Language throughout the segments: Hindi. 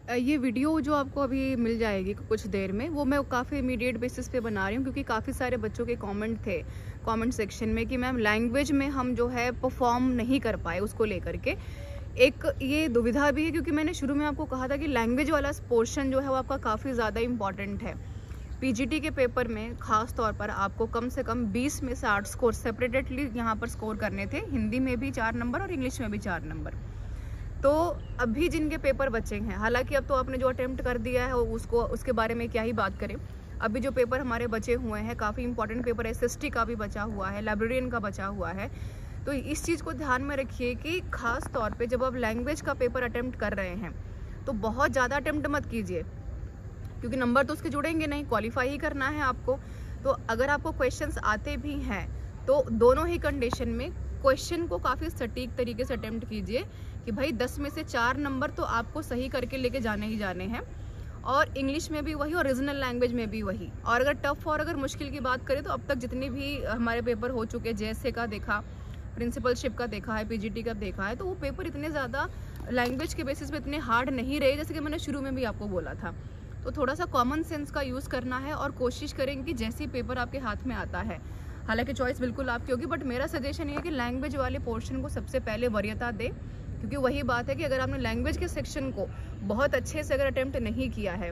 ये वीडियो जो आपको अभी मिल जाएगी कुछ देर में, वो मैं काफ़ी इमीडिएट बेसिस पे बना रही हूँ, क्योंकि काफ़ी सारे बच्चों के कमेंट थे कमेंट सेक्शन में कि मैम लैंग्वेज में हम जो है परफॉर्म नहीं कर पाए, उसको लेकर के एक ये दुविधा भी है। क्योंकि मैंने शुरू में आपको कहा था कि लैंग्वेज वाला पोर्शन जो है वो आपका काफ़ी ज़्यादा इंपॉर्टेंट है। पीजीटी के पेपर में खास तौर पर आपको कम से कम 20 में से 8 स्कोर सेपरेटेडली यहाँ पर स्कोर करने थे। हिंदी में भी 4 नंबर और इंग्लिश में भी 4 नंबर। तो अभी जिनके पेपर बचे हैं, हालांकि अब तो आपने जो अटेम्प्ट कर दिया है उसके बारे में क्या ही बात करें। अभी जो पेपर हमारे बचे हुए हैं, काफ़ी इंपॉर्टेंट पेपर है, एसएसटी का भी बचा हुआ है, लाइब्रेरियन का बचा हुआ है। तो इस चीज़ को ध्यान में रखिए कि खास तौर पे जब आप लैंग्वेज का पेपर अटेम्प्ट कर रहे हैं तो बहुत ज़्यादा अटेम्प्ट मत कीजिए, क्योंकि नंबर तो उसके जुड़ेंगे नहीं, क्वालिफाई ही करना है आपको। तो अगर आपको क्वेश्चंस आते भी हैं तो दोनों ही कंडीशन में क्वेश्चन को काफ़ी सटीक तरीके से अटेम्प्ट कीजिए कि भाई 10 में से 4 नंबर तो आपको सही करके लेके जाने ही जाने हैं। और इंग्लिश में भी वही और रीजनल लैंग्वेज में भी वही। और अगर टफ और अगर मुश्किल की बात करें तो अब तक जितने भी हमारे पेपर हो चुके, जैसे का देखा, प्रिंसिपलशिप का देखा है, पीजीटी का देखा है, तो वो पेपर इतने ज़्यादा लैंग्वेज के बेसिस पे इतने हार्ड नहीं रहे, जैसे कि मैंने शुरू में भी आपको बोला था। तो थोड़ा सा कॉमन सेंस का यूज़ करना है और कोशिश करेंगे कि जैसे ही पेपर आपके हाथ में आता है, हालांकि चॉइस बिल्कुल आपकी होगी, बट मेरा सजेशन ये है कि लैंग्वेज वाले पोर्शन को सबसे पहले वरीयता दे। क्योंकि वही बात है कि अगर आपने लैंग्वेज के सेक्शन को बहुत अच्छे से अगर अटेम्प्ट नहीं किया है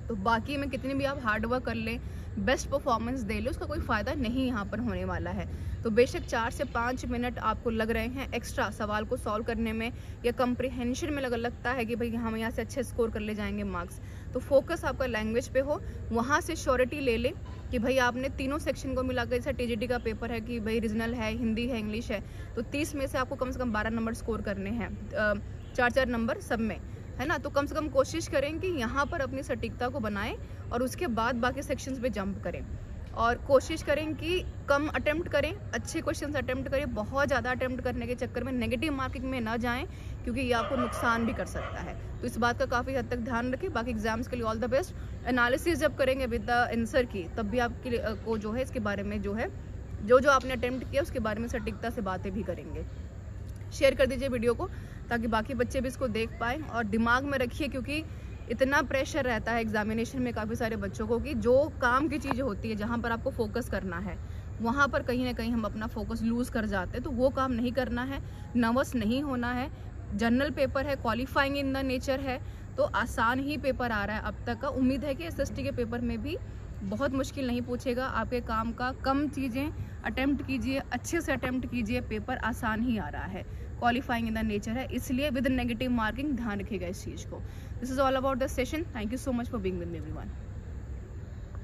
तो बाकी में कितनी भी आप हार्ड वर्क कर लें, बेस्ट परफॉर्मेंस दे ले, उसका कोई फ़ायदा नहीं यहाँ पर होने वाला है। तो बेशक 4 से 5 मिनट आपको लग रहे हैं एक्स्ट्रा सवाल को सॉल्व करने में या कंप्रिहेंशन में लगता है कि भाई हम यहाँ से अच्छे स्कोर कर ले जाएंगे मार्क्स, तो फोकस आपका लैंग्वेज पे हो। वहाँ से श्योरिटी ले ले कि भाई आपने तीनों सेक्शन को मिलाकर, जैसे टीजीटी का पेपर है कि भाई रीजनल है, हिंदी है, इंग्लिश है, तो 30 में से आपको कम से कम 12 नंबर स्कोर करने हैं, 4-4 नंबर सब में, है ना। तो कम से कम कोशिश करें कि यहाँ पर अपनी सटीकता को बनाएं और उसके बाद बाकी सेक्शंस पे जंप करें। और कोशिश करें कि कम अटेम्प्ट करें, अच्छे क्वेश्चंस अटेम्प्ट करें। बहुत ज़्यादा अटेम्प्ट करने के चक्कर में नेगेटिव मार्किंग में ना जाएं, क्योंकि ये आपको नुकसान भी कर सकता है। तो इस बात का काफ़ी हद तक ध्यान रखें। बाकी एग्जाम्स के लिए ऑल द बेस्ट। एनालिसिस जब करेंगे विद द आंसर की, तब भी आपके को जो है इसके बारे में जो है जो आपने अटेम्प्ट किया उसके बारे में सटीकता से बातें भी करेंगे। शेयर कर दीजिए वीडियो को ताकि बाकी बच्चे भी इसको देख पाएँ और दिमाग में रखिए, क्योंकि इतना प्रेशर रहता है एग्जामिनेशन में काफ़ी सारे बच्चों को कि जो काम की चीज़ होती है, जहाँ पर आपको फोकस करना है, वहाँ पर कहीं ना कहीं हम अपना फोकस लूज़ कर जाते हैं। तो वो काम नहीं करना है, नर्वस नहीं होना है। जनरल पेपर है, क्वालिफाइंग इन द नेचर है, तो आसान ही पेपर आ रहा है अब तक का। उम्मीद है कि एसएसटी के पेपर में भी बहुत मुश्किल नहीं पूछेगा। आपके काम का कम चीज़ें अटेम्प्ट कीजिए, अच्छे से अटेम्प्ट कीजिए, पेपर आसान ही आ रहा है, क्वालिफाइंग इन द नेचर है, इसलिए विद नेगेटिव मार्किंग ध्यान रखिएगा इस चीज़ को। This is all about the session. Thank you so much for being with me everyone.